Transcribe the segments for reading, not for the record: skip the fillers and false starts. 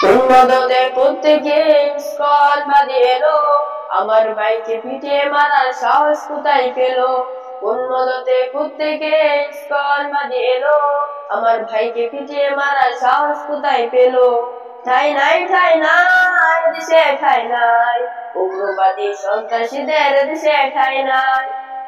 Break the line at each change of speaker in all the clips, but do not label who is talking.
উন্মদতে প্রত্যেকে স্কল বাঁধিয়ে এলো, আমার ভাইকে পিটিয়ে মারার সাহস কোথায় পেল? উন্মদতে প্রত্যেকে স্কল বাঁধিয়ে এলো, আমার ভাইকে পিটিয়ে মারার সাহস কোথায় পেল? ঠাই নাই ঠাই নাই দেশে ঠাই নাই, উগ্রবাদী সন্ত্রাসীদের দেশে ঠাই নাই।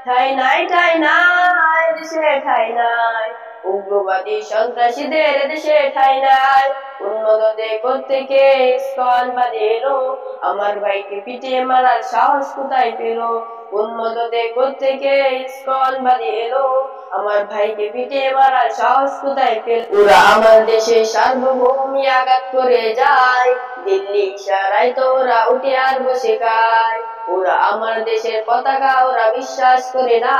ঠাই নাই ঠাই নাই দেশে ঠাই নাই, উগ্রবাদী সন্ত্রাসীদের দেশে ঠাই নাই। উন্মদতে প্রত্যেকে স্কল বাঁধিয়ে এলো, আমার ভাইকে পিটিয়ে মারার সাহস কোথায় পেল? উন্মদতে প্রত্যেকে স্কল বাঁধিয়ে এলো, আমার ভাইকে পিটিয়ে মারার সাহস কোথায় পেল? ওরা আমার দেশে সার্বভৌমি আঘাত করে যায়, দিল্লি ইশারায় তো ওরা উঠে আর বসে খায়। ওরা আমার দেশের পতাকা ওরা বিশ্বাস করে না,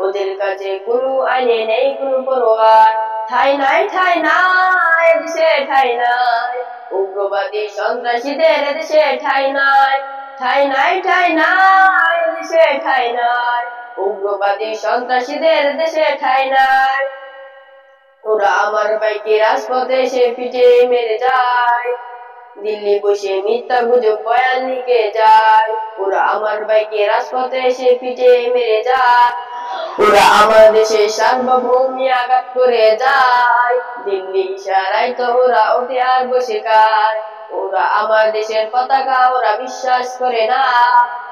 ওদের কাছে কোনো আইনে নেই কোনো পরোয়া। ঠাই নাই ঠাই নাই দেশে ঠাই নাই, উগ্রবাদী সন্ত্রাসীদের দেশে ঠাই নাই। ঠাই নাই ঠাই নাই দেশে ঠাই নাই, উগ্রবাদী সন্ত্রাসীদের দেশে ঠাই নাই। ওরা আমার ভাইকে রাজপথে এসে পিটিয়ে মেরে যায়, দিল্লি বসে মিথ্যা গুজব বয়ান লিখে যায়। ওরা আমার ভাইকে রাজপথে এসে পিটিয়ে মেরে যায়, ওরা আমার দেশে সার্বভৌমি আঘাত করে যায়, দিল্লি ইশারায় তো ওরা উঠে আর বসে খায়। ওরা আমার দেশের পতাকা ওরা বিশ্বাস করে না,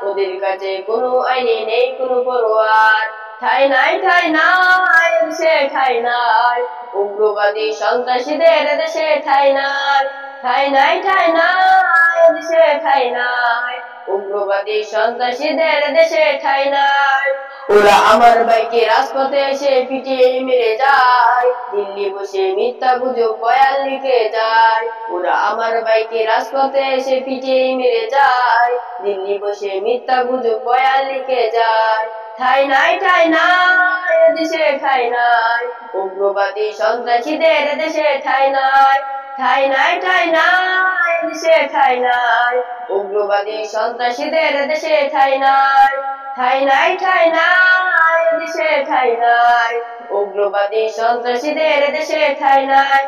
ওদের কাছে কোনো আইনে নেই কোনো পরোয়ার। ঠাই নাই ঠাই নাই দেশে ঠাই নাই, উগ্রবাদী সন্ত্রাসীদের দেশে ঠাই নাই। ঠাই নাই ঠাই নাই দেশে ঠাই নাই, উগ্রবাদী সন্ত্রাসীদের দেশে ঠাই নাই। ওরা আমার ভাইকে রাজপথে এসে পিটিয়ে মেরে যায়, দিল্লি বসে মিথ্যা গুজব বয়ান লিখে যায়। ওরা আমার ভাইকে রাজপথে এসে পিটিয়ে মেরে যায়, দিল্লি বসে মিথ্যা গুজব বয়ান লিখে যায়। ঠাই নাই ঠাই নাই দেশে ঠাই নাই, উগ্রবাদী সন্ত্রাসীদের দেশে ঠাই নাই। ঠাই নাই ঠাই নাই দেশে ঠাই নাই, উগ্রবাদী সন্ত্রাসীদের দেশে ঠাই নাই। ঠাই নাই ঠাই নাই দেশে ঠাই নাই, উগ্রবাদী সন্ত্রাসীদের দেশে ঠাই নাই।